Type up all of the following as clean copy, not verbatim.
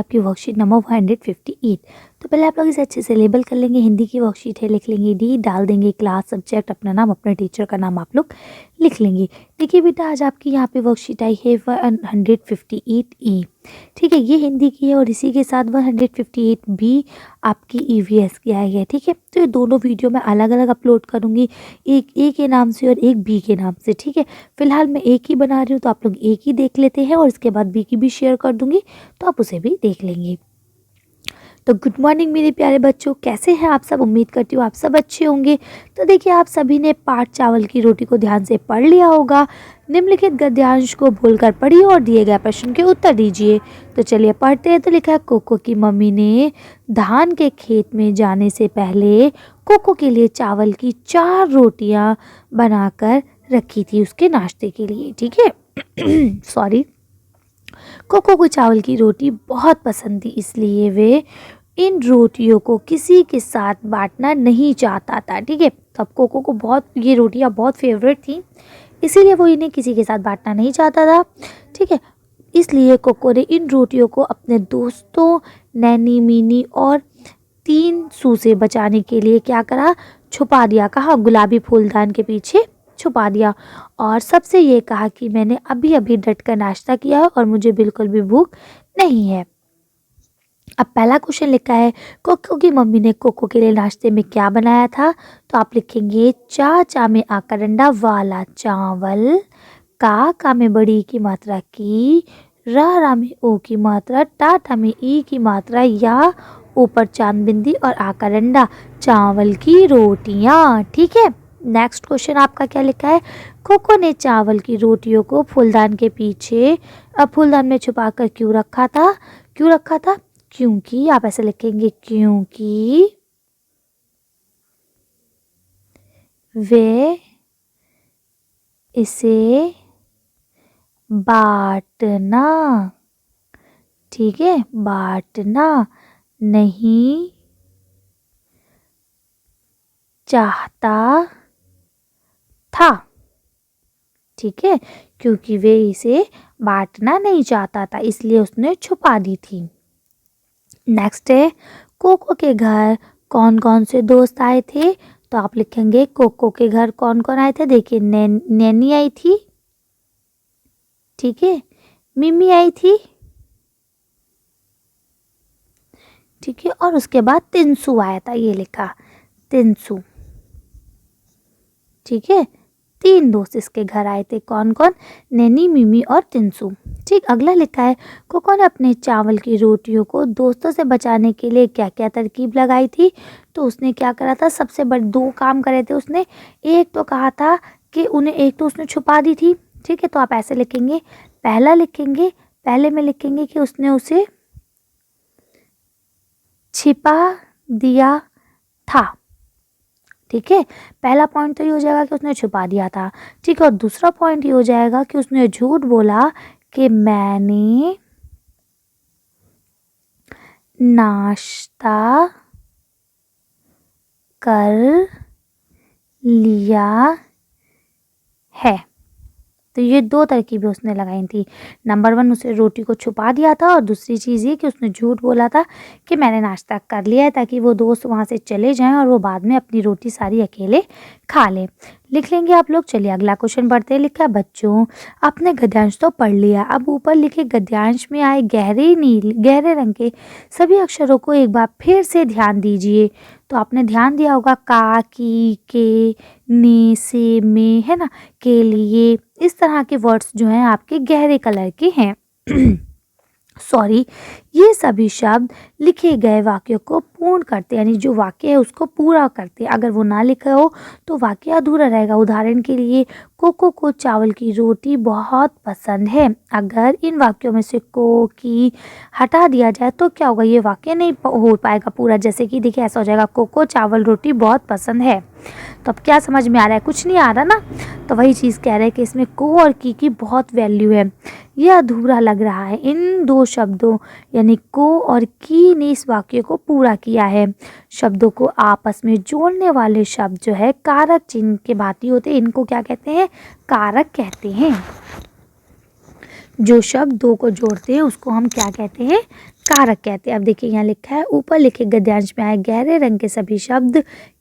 आपकी worksheet number 158। तो पहले आप लोग इसे अच्छे से लेबल कर लेंगे। हिंदी की वर्कशीट है, लिख लेंगे डी, डाल देंगे क्लास, सब्जेक्ट, अपना नाम, अपने टीचर का नाम आप लोग लिख लेंगे। देखिए बेटा, आज आपकी यहाँ पे वर्कशीट आई है 158 ए। ठीक है, ये हिंदी की है और इसी के साथ 158 बी आपकी ईवीएस की आई है। ठीक है, तो ये दोनों वीडियो मैं अलग अलग अपलोड करूँगी, एक ए के नाम से और एक बी के नाम से। ठीक है, फिलहाल मैं एक ही बना रही हूँ, तो आप लोग एक ही देख लेते हैं और इसके बाद बी की भी शेयर कर दूंगी, तो आप उसे भी देख लेंगे। तो गुड मॉर्निंग मेरे प्यारे बच्चों, कैसे हैं आप सब? उम्मीद करती हूँ आप सब अच्छे होंगे। तो देखिए, आप सभी ने पाठ चावल की रोटी को ध्यान से पढ़ लिया होगा। निम्नलिखित गद्यांश को बोलकर पढ़िए और दिए गए प्रश्न के उत्तर दीजिए। तो चलिए पढ़ते हैं। तो लिखा है, कोको की मम्मी ने धान के खेत में जाने से पहले कोको के लिए चावल की 4 रोटियां बनाकर रखी थी उसके नाश्ते के लिए। ठीक है सॉरी। कोको को चावल की रोटी बहुत पसंद थी, इसलिए वे इन रोटियों को किसी के साथ बांटना नहीं चाहता था। ठीक है, तब कोको को बहुत ये रोटियां बहुत फेवरेट थी, इसीलिए वो इन्हें किसी के साथ बांटना नहीं चाहता था। ठीक है, इसलिए कोको ने इन रोटियों को अपने दोस्तों नैनी, मीनी और 3 सू से बचाने के लिए क्या करा? छुपा दिया। कहा? गुलाबी फूलदान के पीछे छुपा दिया और सबसे ये कहा कि मैंने अभी अभी डट कर नाश्ता किया है और मुझे बिल्कुल भी भूख नहीं है। अब पहला क्वेश्चन लिखा है, कोको की मम्मी ने कोको के लिए नाश्ते में क्या बनाया था? तो आप लिखेंगे चा में आकारंडा वाला चावल, का में बड़ी की मात्रा की, रा में ओ की मात्रा, टा में ई की मात्रा, या ऊपर चांद बिंदी और आकारंडा चावल की रोटियां। ठीक है, नेक्स्ट क्वेश्चन आपका क्या लिखा है? कोको ने चावल की रोटियों को फूलदान के पीछे फूलदान में छुपाकर क्यों रखा था? क्यों रखा था? क्योंकि आप ऐसे लिखेंगे, क्योंकि वे इसे बांटना, ठीक है, बांटना नहीं चाहता था। ठीक है, क्योंकि वे इसे बांटना नहीं चाहता था, इसलिए उसने छुपा दी थी। नेक्स्ट है, कोको के घर कौन कौन से दोस्त आए थे? तो आप लिखेंगे कोको के घर कौन कौन आए थे। देखिए, नैनी आई थी, ठीक है, मिमी आई थी, ठीक है, और उसके बाद तिनसू आया था। ये लिखा तिनसू। ठीक है, 3 दोस्त इसके घर आए थे। कौन कौन? नैनी, मिमी और तिनसू। ठीक, अगला लिखा है, कोको ने अपने चावल की रोटियों को दोस्तों से बचाने के लिए क्या क्या तरकीब लगाई थी? तो उसने क्या करा था? सबसे बड़े 2 काम करे थे उसने। एक तो कहा था कि उन्हें, एक तो उसने छुपा दी थी। ठीक है, तो आप ऐसे लिखेंगे, पहला लिखेंगे, पहले में लिखेंगे कि उसने उसे छिपा दिया था। ठीक है, पहला पॉइंट तो ये हो जाएगा कि उसने छुपा दिया था। ठीक है, और दूसरा पॉइंट ये हो जाएगा कि उसने झूठ बोला कि मैंने नाश्ता कर लिया है। तो ये 2 तरकीबें उसने लगाई थी। नंबर 1, उसे रोटी को छुपा दिया था, और दूसरी चीज़ ये कि उसने झूठ बोला था कि मैंने नाश्ता कर लिया है, ताकि वो दोस्त वहाँ से चले जाएं और वो बाद में अपनी रोटी सारी अकेले खा लें। लिख लेंगे आप लोग। चलिए अगला क्वेश्चन पढ़ते हैं। लिखा है, बच्चों आपने गद्यांश तो पढ़ लिया, अब ऊपर लिखे गद्यांश में आए गहरे रंग के सभी अक्षरों को एक बार फिर से ध्यान दीजिए। तो आपने ध्यान दिया होगा, का, की, के, ने, से, में, है ना, के लिए, इस तरह के वर्ड्स जो हैं आपके गहरे कलर के हैं। सॉरी, ये सभी शब्द लिखे गए वाक्य को पूर्ण करते, यानी जो वाक्य है उसको पूरा करते। अगर वो ना लिखा हो तो वाक्य अधूरा रहेगा। उदाहरण के लिए, कोको को चावल की रोटी बहुत पसंद है। अगर इन वाक्यों में से को, की हटा दिया जाए तो क्या होगा? ये वाक्य नहीं हो पाएगा पूरा। जैसे कि देखिए, ऐसा हो जाएगा, कोको चावल रोटी बहुत पसंद है। तो अब क्या समझ में आ रहा है? कुछ नहीं आ रहा ना। तो वही चीज़ कह रहे हैं कि इसमें को और की बहुत वैल्यू है। यह अधूरा लग रहा है। इन 2 शब्दों यानी को और की ने इस वाक्य को पूरा किया है। शब्दों को आपस में जोड़ने वाले शब्द जो है कारक चिन्ह के भांति होते हैं। इनको क्या कहते हैं? कारक कहते हैं। जो शब्द दो को जोड़ते हैं उसको हम क्या कहते हैं, कारक कहते हैं। अब देखिए यहाँ लिखा है, ऊपर लिखे गद्यांश में आए गहरे रंग के सभी शब्द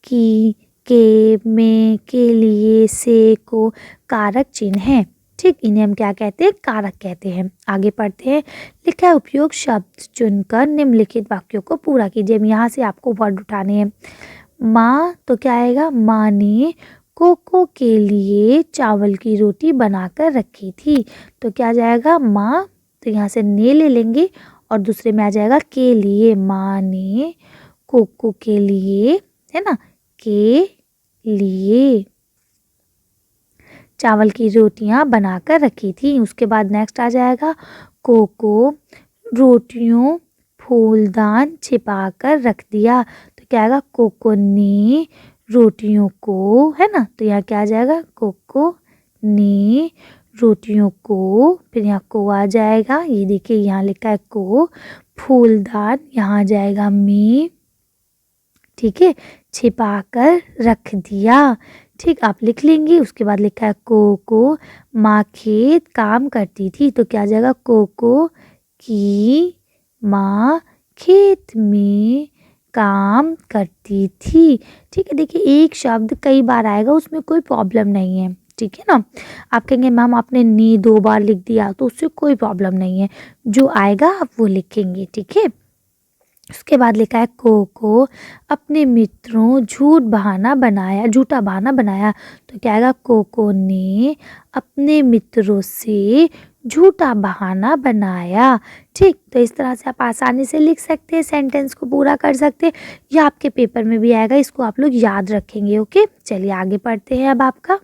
की, के, में, के लिए, से, को कारक चिन्ह हैं। ठीक, इन्हें हम क्या कहते हैं, कारक कहते हैं। आगे पढ़ते हैं, लिखा है उपयोग शब्द चुनकर निम्नलिखित वाक्यों को पूरा कीजिए। यहाँ से आपको वर्ड उठाने हैं। माँ, तो क्या आएगा, माँ ने कोको के लिए चावल की रोटी बनाकर रखी थी। तो क्या जाएगा, माँ, तो यहाँ से ने ले लेंगे और दूसरे में आ जाएगा के लिए। माँ ने कोको के लिए, है ना, के लिए चावल की रोटियां बनाकर रखी थी। उसके बाद नेक्स्ट आ जाएगा, कोको रोटियों फूलदान छिपा कर रख दिया। तो क्या आएगा, कोको ने रोटियों को, है ना, तो यहाँ क्या आ जाएगा, कोको ने रोटियों को, फिर यहाँ को आ जाएगा, ये देखिए यहाँ लिखा है को, फूलदान यहाँ आ जाएगा में, ठीक है, छिपा कर रख दिया। ठीक, आप लिख लेंगे। उसके बाद लिखा है को माँ खेत काम करती थी। तो क्या आ जाएगा, को की माँ खेत में काम करती थी। ठीक है, देखिए एक शब्द कई बार आएगा, उसमें कोई प्रॉब्लम नहीं है। ठीक है ना, आप कहेंगे मैम आपने नी 2 बार लिख दिया, तो उससे कोई प्रॉब्लम नहीं है, जो आएगा आप वो लिखेंगे। ठीक है, उसके बाद लिखा है को अपने मित्रों झूठा बहाना बनाया। तो क्या आएगा, कोको ने अपने मित्रों से झूठा बहाना बनाया। ठीक, तो इस तरह से आप आसानी से लिख सकते हैं, सेंटेंस को पूरा कर सकते हैं। यह आपके पेपर में भी आएगा, इसको आप लोग याद रखेंगे। ओके, चलिए आगे पढ़ते हैं अब आपका।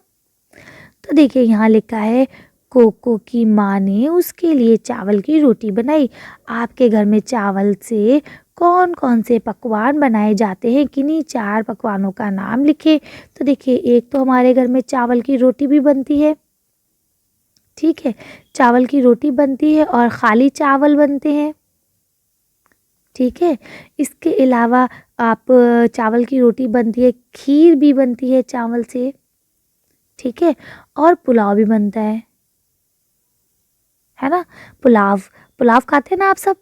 तो देखिए यहाँ लिखा है, कोको की माँ ने उसके लिए चावल की रोटी बनाई। आपके घर में चावल से कौन कौन से पकवान बनाए जाते हैं, किन्हीं 4 पकवानों का नाम लिखे। तो देखिए एक तो हमारे घर में चावल की रोटी भी बनती है। ठीक है, चावल की रोटी बनती है और खाली चावल बनते हैं। ठीक है, इसके अलावा आप चावल की रोटी बनती है, खीर भी बनती है चावल से। ठीक है, और पुलाव भी बनता है ना, पुलाव पुलाव खाते हैं ना आप सब,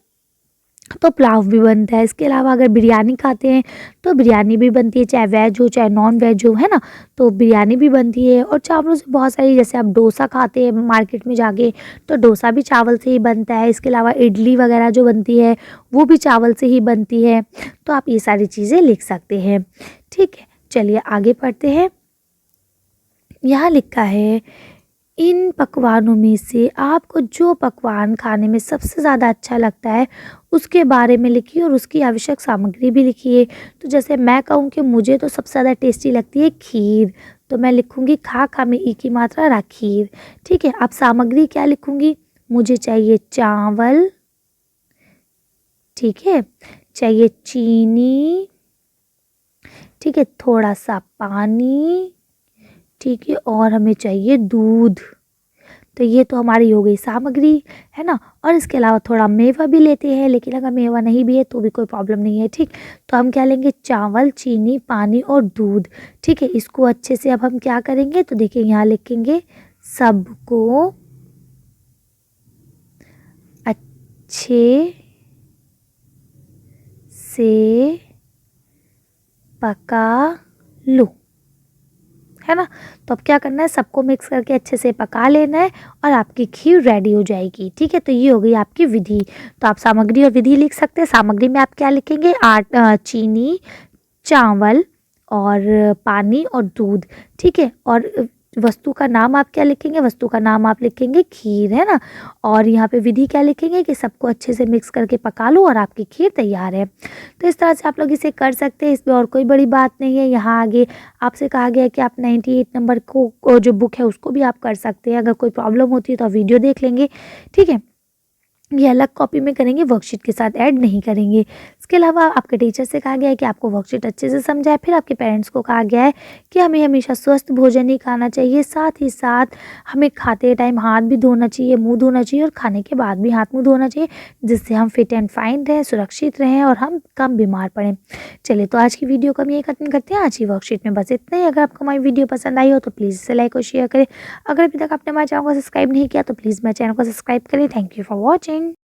तो पुलाव भी बनता है। इसके अलावा अगर बिरयानी खाते हैं तो बिरयानी भी बनती है, चाहे वेज हो चाहे नॉन वेज हो, है ना, तो बिरयानी भी बनती है। और चावलों से बहुत सारी, जैसे आप डोसा खाते हैं मार्केट में जाके, तो डोसा भी चावल से ही बनता है। इसके अलावा इडली वगैरह जो बनती है वो भी चावल से ही बनती है। तो आप ये सारी चीज़ें लिख सकते हैं। ठीक है, चलिए आगे पढ़ते हैं। यहाँ लिखा है, इन पकवानों में से आपको जो पकवान खाने में सबसे ज़्यादा अच्छा लगता है उसके बारे में लिखिए और उसकी आवश्यक सामग्री भी लिखिए। तो जैसे मैं कहूँ कि मुझे तो सबसे ज़्यादा टेस्टी लगती है खीर, तो मैं लिखूँगी खा में ई की मात्रा रा, खीर। ठीक है, अब सामग्री क्या लिखूँगी, मुझे चाहिए चावल, ठीक है, चाहिए चीनी, ठीक है, थोड़ा सा पानी, ठीक है, और हमें चाहिए दूध। तो ये तो हमारी हो गई सामग्री, है ना। और इसके अलावा थोड़ा मेवा भी लेते हैं, लेकिन अगर मेवा नहीं भी है तो भी कोई प्रॉब्लम नहीं है। ठीक, तो हम क्या लेंगे, चावल, चीनी, पानी और दूध। ठीक है, इसको अच्छे से अब हम क्या करेंगे, तो देखिए यहाँ लिखेंगे, सबको अच्छे से पका लो, है ना। तो अब क्या करना है, सबको मिक्स करके अच्छे से पका लेना है और आपकी खीर रेडी हो जाएगी। ठीक है, तो ये हो गई आपकी विधि। तो आप सामग्री और विधि लिख सकते हैं। सामग्री में आप क्या लिखेंगे, चीनी, चावल और पानी और दूध। ठीक है, और वस्तु का नाम आप क्या लिखेंगे, वस्तु का नाम आप लिखेंगे खीर, है ना। और यहाँ पे विधि क्या लिखेंगे कि सबको अच्छे से मिक्स करके पका लो और आपकी खीर तैयार है। तो इस तरह से आप लोग इसे कर सकते हैं, इसमें और कोई बड़ी बात नहीं है। यहाँ आगे आपसे कहा गया है कि आप 98 नंबर को जो बुक है उसको भी आप कर सकते हैं। अगर कोई प्रॉब्लम होती है तो आप वीडियो देख लेंगे। ठीक है, ये अलग कॉपी में करेंगे, वर्कशीट के साथ ऐड नहीं करेंगे। इसके अलावा आपके टीचर से कहा गया है कि आपको वर्कशीट अच्छे से समझाएँ। फिर आपके पेरेंट्स को कहा गया है कि हमें हमेशा स्वस्थ भोजन ही खाना चाहिए, साथ ही साथ हमें खाते टाइम हाथ भी धोना चाहिए, मुँह धोना चाहिए और खाने के बाद भी हाथ मुँह धोना चाहिए, जिससे हम फिट एंड फाइन रहें, सुरक्षित रहें और हम कम बीमार पड़ें। चलिए, तो आज की वीडियो को हम यहीं खत्म करते हैं। आज की वर्कशीट में बस इतना ही। अगर आपको हमारी वीडियो पसंद आई हो तो प्लीज़ इसे लाइक और शेयर करें। अगर अभी तक आपने हमारे चैनल को सब्सक्राइब नहीं किया तो प्लीज़ मेरे चैनल को सब्सक्राइब करें। Thank you for watching.